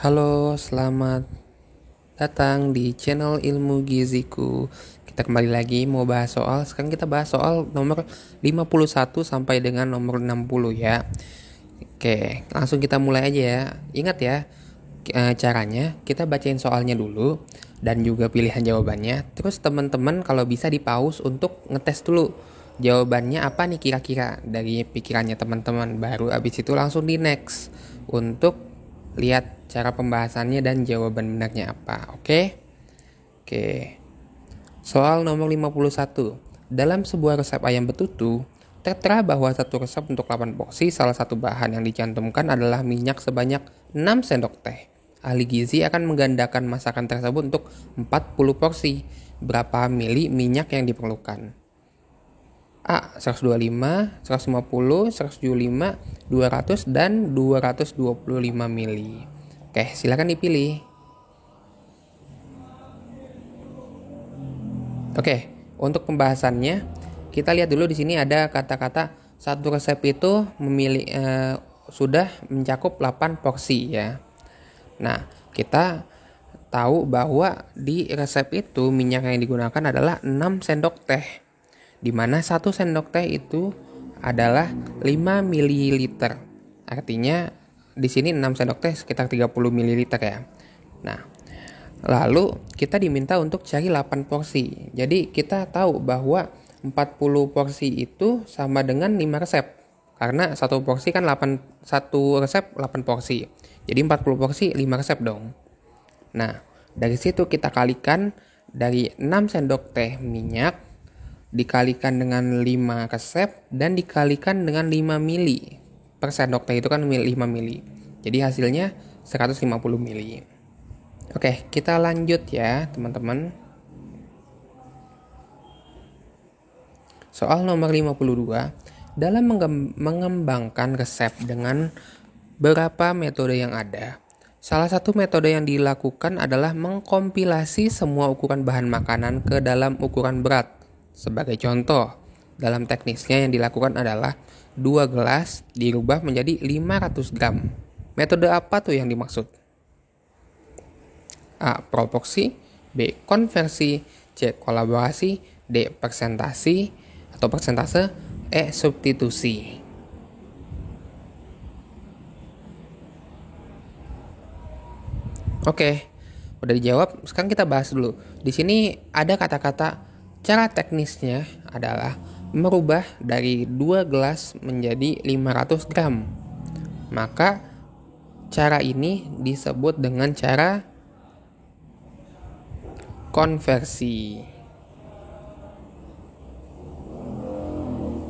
Halo, selamat datang di channel Ilmu Giziku. Kita kembali lagi mau bahas soal. Sekarang kita bahas soal nomor 51 sampai dengan nomor 60 ya. Oke, langsung kita mulai aja ya. Ingat ya, caranya kita bacain soalnya dulu dan juga pilihan jawabannya. Terus teman-teman kalau bisa di pause untuk ngetes dulu jawabannya apa nih kira-kira dari pikirannya teman-teman. Baru abis itu langsung di next untuk lihat cara pembahasannya dan jawaban benarnya apa. Oke? Oke. Soal nomor 51. Dalam sebuah resep ayam betutu, tertera bahwa satu resep untuk 8 porsi, salah satu bahan yang dicantumkan adalah minyak sebanyak 6 sendok teh. Ahli gizi akan menggandakan masakan tersebut untuk 40 porsi. Berapa mili minyak yang diperlukan? A. 125, 150, 175, 200, dan 225 mili. Oke, silakan dipilih. Oke, untuk pembahasannya, kita lihat dulu di sini ada kata-kata satu resep itu sudah mencakup 8 porsi ya. Nah, kita tahu bahwa di resep itu minyak yang digunakan adalah 6 sendok teh. Di mana 1 sendok teh itu adalah 5 ml. Artinya di sini 6 sendok teh sekitar 30 ml ya. Nah, lalu kita diminta untuk cari 8 porsi. Jadi kita tahu bahwa 40 porsi itu sama dengan 5 resep. Karena satu porsi kan 1 resep 8 porsi. Jadi 40 porsi 5 resep dong. Nah, dari situ kita kalikan dari 6 sendok teh minyak dikalikan dengan 5 resep dan dikalikan dengan 5 mili. Per sendok teh itu kan 5 mili. Jadi hasilnya 150 mili. Oke, kita lanjut ya teman-teman. Soal nomor 52. Dalam mengembangkan resep dengan beberapa metode yang ada, salah satu metode yang dilakukan adalah mengkompilasi semua ukuran bahan makanan ke dalam ukuran berat. Sebagai contoh, dalam teknisnya yang dilakukan adalah 2 gelas dirubah menjadi 500 gram. Metode apa tuh yang dimaksud? A. Proporsi, B. Konversi, C. Kolaborasi, D. Persentasi atau persentase, E. Substitusi. Oke, udah dijawab. Sekarang kita bahas dulu. Di sini ada kata-kata cara teknisnya adalah merubah dari 2 gelas menjadi 500 gram. Maka cara ini disebut dengan cara konversi.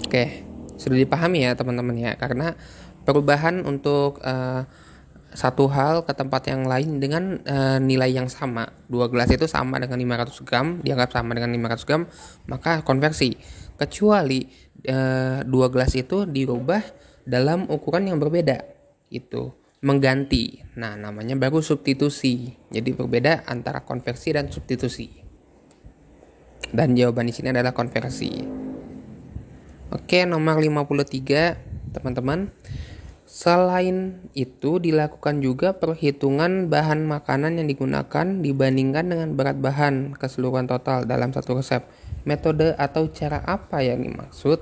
Oke, sudah dipahami ya teman-teman ya. Karena perubahan untuk satu hal ke tempat yang lain dengan nilai yang sama. 2 gelas itu sama dengan 500 gram, dianggap sama dengan 500 gram, maka konversi. Kecuali 2 gelas itu dirubah dalam ukuran yang berbeda, itu mengganti. Nah, namanya baru substitusi. Jadi berbeda antara konversi dan substitusi. Dan jawaban di sini adalah konversi. Oke, nomor 53, teman-teman. Selain itu dilakukan juga perhitungan bahan makanan yang digunakan dibandingkan dengan berat bahan keseluruhan total dalam satu resep. Metode atau cara apa yang dimaksud?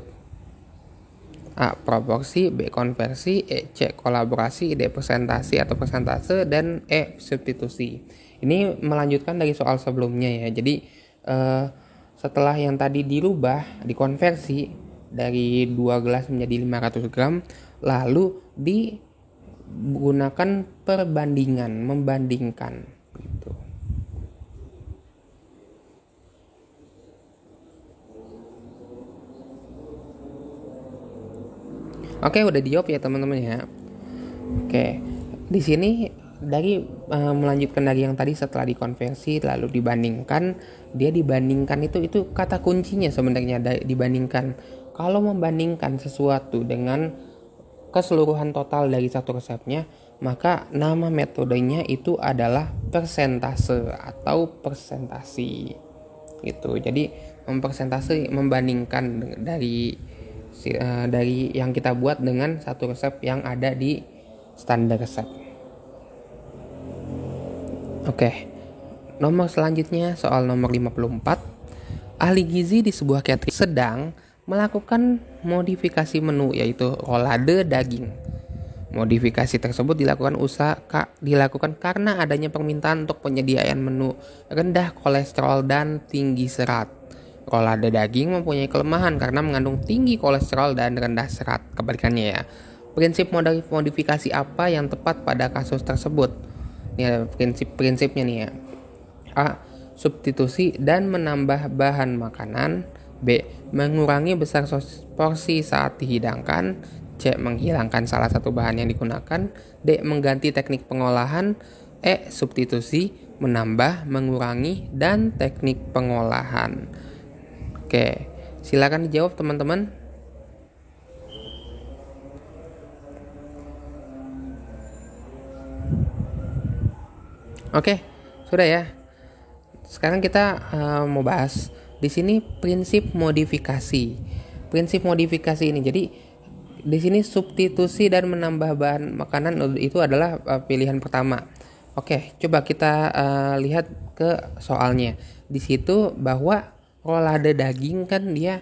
A. Proporsi, B. Konversi, C. Kolaborasi, D. Persentasi atau persentase, dan E. Substitusi. Ini melanjutkan dari soal sebelumnya ya. Jadi setelah yang tadi dirubah, dikonversi dari 2 gelas menjadi 500 gram, lalu digunakan perbandingan, membandingkan gitu. Oke, udah dijawab ya teman-teman ya. Oke, di sini dari melanjutkan dari yang tadi setelah dikonversi lalu dibandingkan, dia dibandingkan itu kata kuncinya sebenarnya dibandingkan. Kalau membandingkan sesuatu dengan keseluruhan total dari satu resepnya, maka nama metodenya itu adalah persentase atau persentasi gitu. Jadi mempersentase, membandingkan dari yang kita buat dengan satu resep yang ada di standar resep. Oke, nomor selanjutnya soal nomor 54. Ahli gizi di sebuah catering sedang melakukan modifikasi menu yaitu rolade daging. Modifikasi tersebut dilakukan karena adanya permintaan untuk penyediaan menu rendah kolesterol dan tinggi serat. Rolade daging mempunyai kelemahan karena mengandung tinggi kolesterol dan rendah serat. Kebalikannya ya. Prinsip modifikasi apa yang tepat pada kasus tersebut? Ini prinsipnya nih ya. A. Substitusi dan menambah bahan makanan. B. Mengurangi besar porsi saat dihidangkan. C. Menghilangkan salah satu bahan yang digunakan. D. Mengganti teknik pengolahan. E. Substitusi, menambah, mengurangi, dan teknik pengolahan. Oke, silakan dijawab teman-teman. Oke, sudah ya. Sekarang kita mau bahas di sini prinsip modifikasi. Prinsip modifikasi ini jadi di sini substitusi dan menambah bahan makanan itu adalah pilihan pertama. Oke, coba kita lihat ke soalnya. Di situ bahwa rolade daging kan dia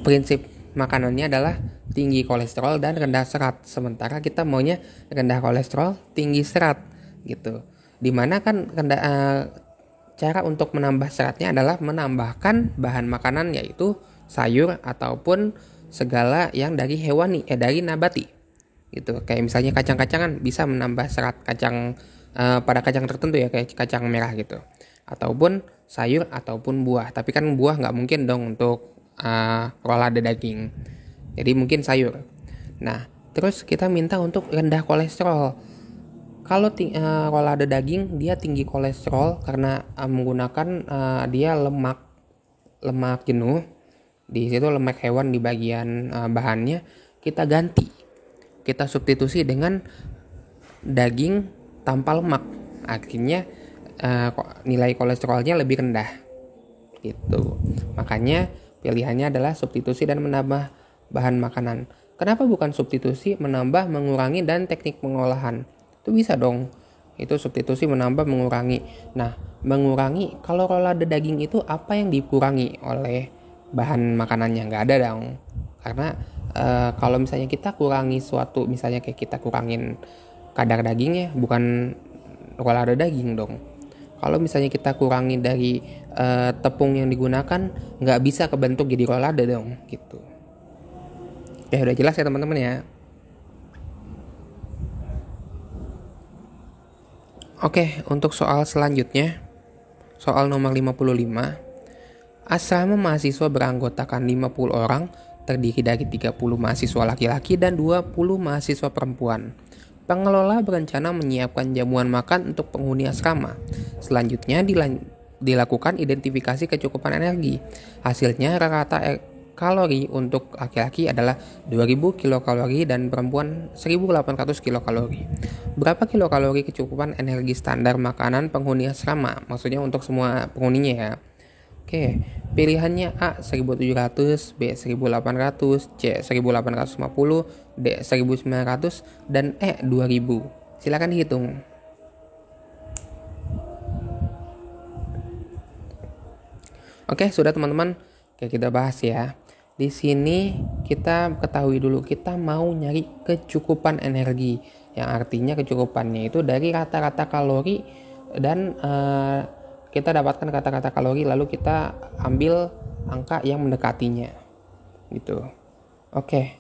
prinsip makanannya adalah tinggi kolesterol dan rendah serat. Sementara kita maunya rendah kolesterol, tinggi serat gitu. Dimana kan cara untuk menambah seratnya adalah menambahkan bahan makanan yaitu sayur ataupun segala yang dari hewani, dari nabati gitu. Kayak misalnya kacang-kacangan bisa menambah serat pada kacang tertentu ya, kayak kacang merah gitu, ataupun sayur ataupun buah. Tapi kan buah nggak mungkin dong untuk rolade daging, jadi mungkin sayur. Nah terus kita minta untuk rendah kolesterol. Kalau rolade daging dia tinggi kolesterol karena menggunakan dia lemak jenuh. Di situ lemak hewan di bagian bahannya kita ganti. Kita substitusi dengan daging tanpa lemak. Akhirnya nilai kolesterolnya lebih rendah. Gitu. Makanya pilihannya adalah substitusi dan menambah bahan makanan. Kenapa bukan substitusi, menambah, mengurangi, dan teknik pengolahan? Itu bisa dong. Itu substitusi, menambah, mengurangi. Nah, mengurangi, kalau rolade daging itu apa yang dikurangi oleh bahan makanannya? Nggak ada dong. Karena kalau misalnya kita kurangi suatu, misalnya kayak kita kurangin kadar dagingnya, bukan rolade daging dong. Kalau misalnya kita kurangi dari tepung yang digunakan, nggak bisa kebentuk jadi rolade dong, gitu. Ya udah jelas ya teman-teman ya. Oke, untuk soal selanjutnya, soal nomor 55. Asrama mahasiswa beranggotakan 50 orang, terdiri dari 30 mahasiswa laki-laki dan 20 mahasiswa perempuan. Pengelola berencana menyiapkan jamuan makan untuk penghuni asrama. Selanjutnya dilakukan identifikasi kecukupan energi. Hasilnya rata-rata kalori untuk laki-laki adalah 2000 kilokalori dan perempuan 1800 kilokalori. Berapa kilokalori kecukupan energi standar makanan penghuni asrama? Maksudnya untuk semua penghuninya ya. Oke, pilihannya A 1700, B 1800, C 1850, D 1900, dan E 2000. Silakan dihitung. Oke, sudah teman-teman. Oke, kita bahas ya. Di sini kita ketahui dulu kita mau nyari kecukupan energi. Yang artinya kecukupannya itu dari rata-rata kalori dan kita dapatkan kata-kata kalori lalu kita ambil angka yang mendekatinya gitu. Oke.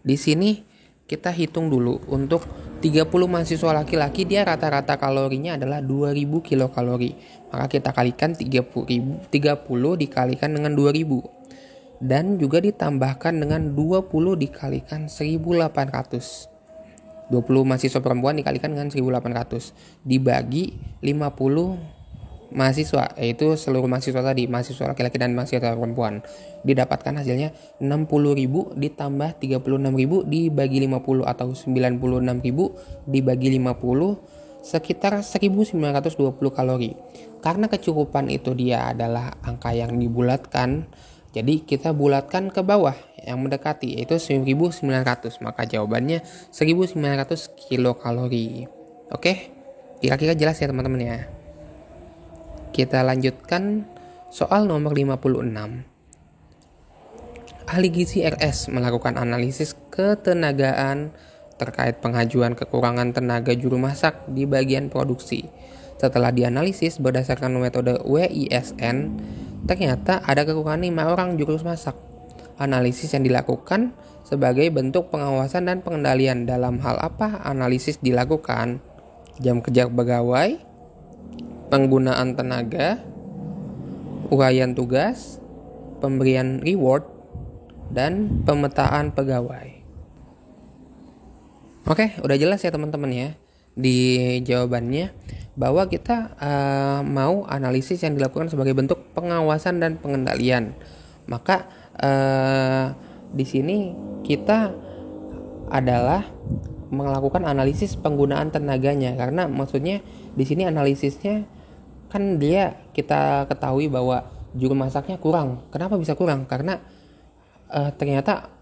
Di sini kita hitung dulu untuk 30 mahasiswa laki-laki dia rata-rata kalorinya adalah 2000 kilokalori. Maka kita kalikan 30 dikalikan dengan 2000 dan juga ditambahkan dengan 20 dikalikan 1800. 20 mahasiswa perempuan dikalikan dengan 1800 dibagi 50 mahasiswa, yaitu seluruh mahasiswa tadi, mahasiswa laki-laki dan mahasiswa perempuan. Didapatkan hasilnya 60.000 ditambah 36.000 dibagi 50 atau 96.000 dibagi 50 sekitar 1920 kalori. Karena kecukupan itu dia adalah angka yang dibulatkan, jadi kita bulatkan ke bawah yang mendekati yaitu 1900, maka jawabannya 1900 kilokalori. Oke? Kira-kira jelas ya teman-teman ya. Kita lanjutkan soal nomor 56. Ahli gizi RS melakukan analisis ketenagaan terkait pengajuan kekurangan tenaga juru masak di bagian produksi. Setelah dianalisis berdasarkan metode WISN, ternyata ada kekurangan 5 orang juru masak. Analisis yang dilakukan sebagai bentuk pengawasan dan pengendalian. Dalam hal apa analisis dilakukan? Jam kerja pegawai, penggunaan tenaga, uraian tugas, pemberian reward, dan pemetaan pegawai. Oke, udah jelas ya teman-teman ya di jawabannya bahwa kita mau analisis yang dilakukan sebagai bentuk pengawasan dan pengendalian. Maka di sini kita adalah melakukan analisis penggunaan tenaganya, karena maksudnya di sini analisisnya kan kita ketahui bahwa juru masaknya kurang. Kenapa bisa kurang? Karena ternyata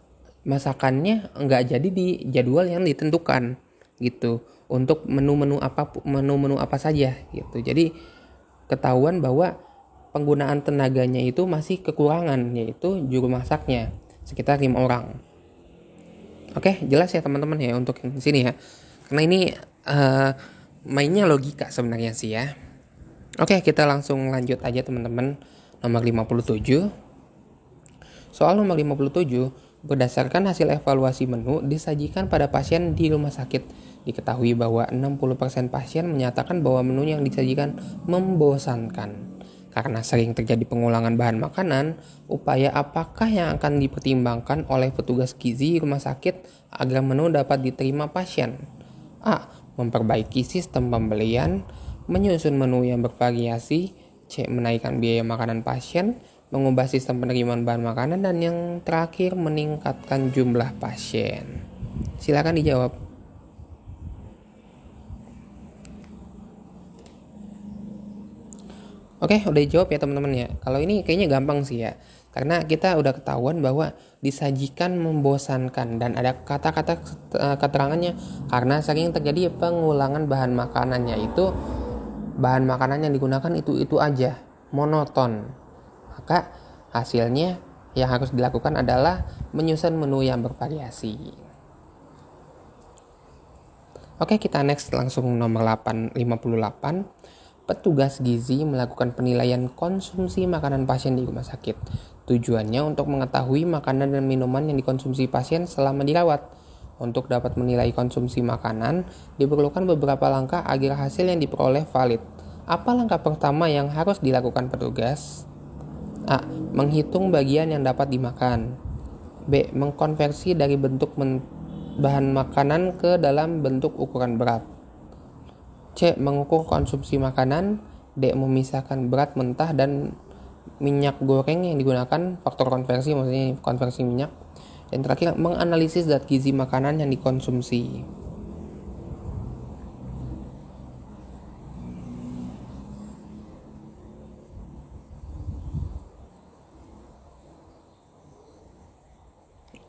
masakannya nggak jadi di jadwal yang ditentukan gitu untuk menu-menu apa saja gitu. Jadi ketahuan bahwa penggunaan tenaganya itu masih kekurangan, yaitu juru masaknya sekitar 5 orang. Oke, jelas ya teman-teman ya untuk yang di sini ya. Karena ini mainnya logika sebenarnya sih ya. Oke, kita langsung lanjut aja teman-teman. Nomor 57. Soal nomor 57, berdasarkan hasil evaluasi menu disajikan pada pasien di rumah sakit. Diketahui bahwa 60% pasien menyatakan bahwa menu yang disajikan membosankan. Karena sering terjadi pengulangan bahan makanan, upaya apakah yang akan dipertimbangkan oleh petugas gizi rumah sakit agar menu dapat diterima pasien? A. Memperbaiki sistem pembelian, menyusun menu yang bervariasi. C. Menaikkan biaya makanan pasien, mengubah sistem penerimaan bahan makanan, dan yang terakhir meningkatkan jumlah pasien. Silakan dijawab. Oke, udah dijawab ya teman-teman ya. Kalau ini kayaknya gampang sih ya. Karena kita udah ketahuan bahwa disajikan membosankan dan ada kata-kata keterangannya karena sering terjadi pengulangan bahan makanannya, itu bahan makanan yang digunakan itu aja, monoton. Maka hasilnya yang harus dilakukan adalah menyusun menu yang bervariasi. Oke, kita next langsung nomor 58. Petugas gizi melakukan penilaian konsumsi makanan pasien di rumah sakit. Tujuannya untuk mengetahui makanan dan minuman yang dikonsumsi pasien selama dirawat. Untuk dapat menilai konsumsi makanan, diperlukan beberapa langkah agar hasil yang diperoleh valid. Apa langkah pertama yang harus dilakukan petugas? A. Menghitung bagian yang dapat dimakan. B. Mengkonversi dari bentuk bahan makanan ke dalam bentuk ukuran berat. C. Mengukur konsumsi makanan. D. Memisahkan berat mentah dan minyak goreng yang digunakan, faktor konversi, maksudnya konversi minyak. Dan terakhir, menganalisis zat gizi makanan yang dikonsumsi.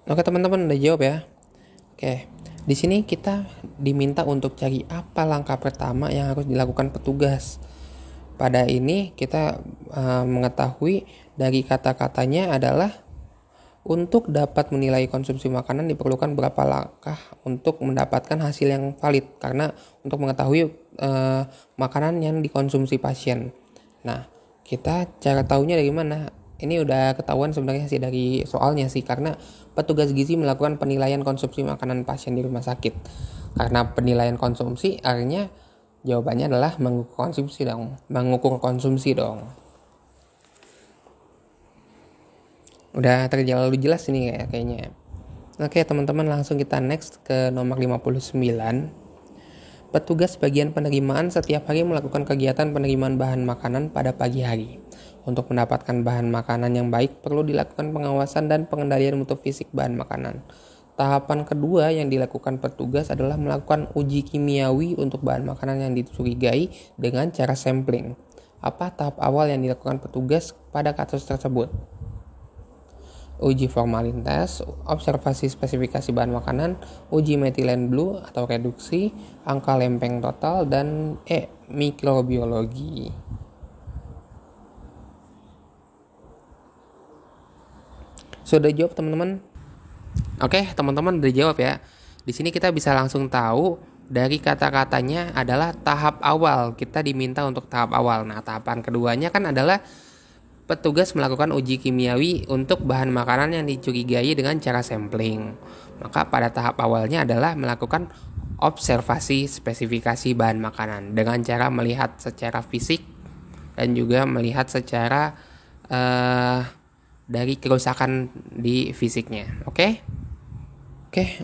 Oke teman-teman, udah jawab ya. Oke. Di sini kita diminta untuk cari apa langkah pertama yang harus dilakukan petugas. Pada ini kita mengetahui dari kata-katanya adalah untuk dapat menilai konsumsi makanan diperlukan berapa langkah untuk mendapatkan hasil yang valid. Karena untuk mengetahui makanan yang dikonsumsi pasien. Nah, kita cara tahunya dari mana? Ini udah ketahuan sebenarnya sih dari soalnya sih, karena petugas gizi melakukan penilaian konsumsi makanan pasien di rumah sakit. Karena penilaian konsumsi artinya jawabannya adalah mengukur konsumsi dong. Udah terlalu jelas ini kayaknya. Oke teman-teman, langsung kita next ke nomor 59. Petugas bagian penerimaan setiap hari melakukan kegiatan penerimaan bahan makanan pada pagi hari. Untuk mendapatkan bahan makanan yang baik, perlu dilakukan pengawasan dan pengendalian mutu fisik bahan makanan. Tahapan kedua yang dilakukan petugas adalah melakukan uji kimiawi untuk bahan makanan yang dicurigai dengan cara sampling. Apa tahap awal yang dilakukan petugas pada kasus tersebut? uji formalin test, observasi spesifikasi bahan makanan, uji metilen blue atau reduksi, angka lempeng total, dan mikrobiologi. Sudah jawab teman-teman? Oke, teman-teman udah jawab ya. Di sini kita bisa langsung tahu dari kata-katanya adalah tahap awal. Kita diminta untuk tahap awal. Nah, tahapan keduanya kan adalah petugas melakukan uji kimiawi untuk bahan makanan yang dicurigai dengan cara sampling. Maka pada tahap awalnya adalah melakukan observasi spesifikasi bahan makanan dengan cara melihat secara fisik dan juga melihat secara dari kerusakan di fisiknya. Oke,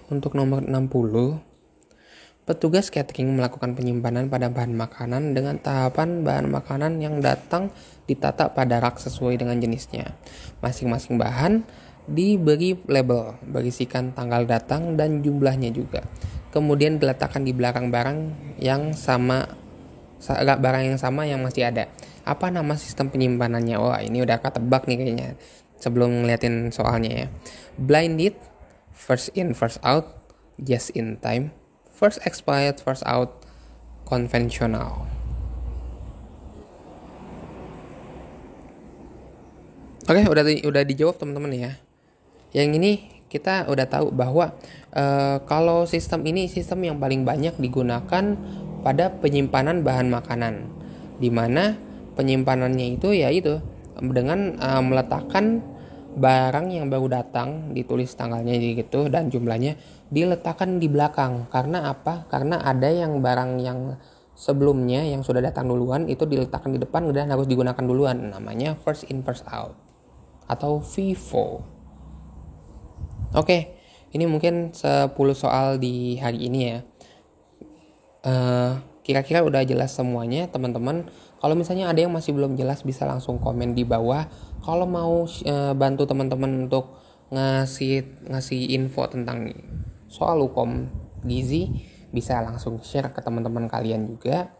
untuk nomor 60, petugas catering melakukan penyimpanan pada bahan makanan dengan tahapan bahan makanan yang datang ditata pada rak sesuai dengan jenisnya. Masing-masing bahan diberi label, berisikan tanggal datang dan jumlahnya juga. Kemudian diletakkan di belakang barang yang sama yang masih ada. Apa nama sistem penyimpanannya? Wah, ini udah ketebak nih kayaknya sebelum ngeliatin soalnya ya. Blinded, first in first out, just in time, first expired first out, konvensional. Oke, udah dijawab teman-teman ya. Yang ini kita udah tahu bahwa kalau sistem ini sistem yang paling banyak digunakan pada penyimpanan bahan makanan, di mana penyimpanannya itu yaitu dengan meletakkan barang yang baru datang, ditulis tanggalnya gitu dan jumlahnya diletakkan di belakang. Karena apa? Karena ada yang barang yang sebelumnya yang sudah datang duluan itu diletakkan di depan dan harus digunakan duluan. Namanya first in first out atau FIFO. Oke, ini mungkin 10 soal di hari ini ya. Kira-kira udah jelas semuanya teman-teman. Kalau misalnya ada yang masih belum jelas bisa langsung komen di bawah. Kalau mau bantu teman-teman untuk ngasih info tentang soal hukum gizi, bisa langsung share ke teman-teman kalian juga.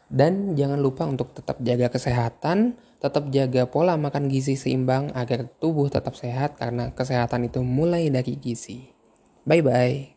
Dan jangan lupa untuk tetap jaga kesehatan, tetap jaga pola makan gizi seimbang agar tubuh tetap sehat karena kesehatan itu mulai dari gizi. Bye-bye.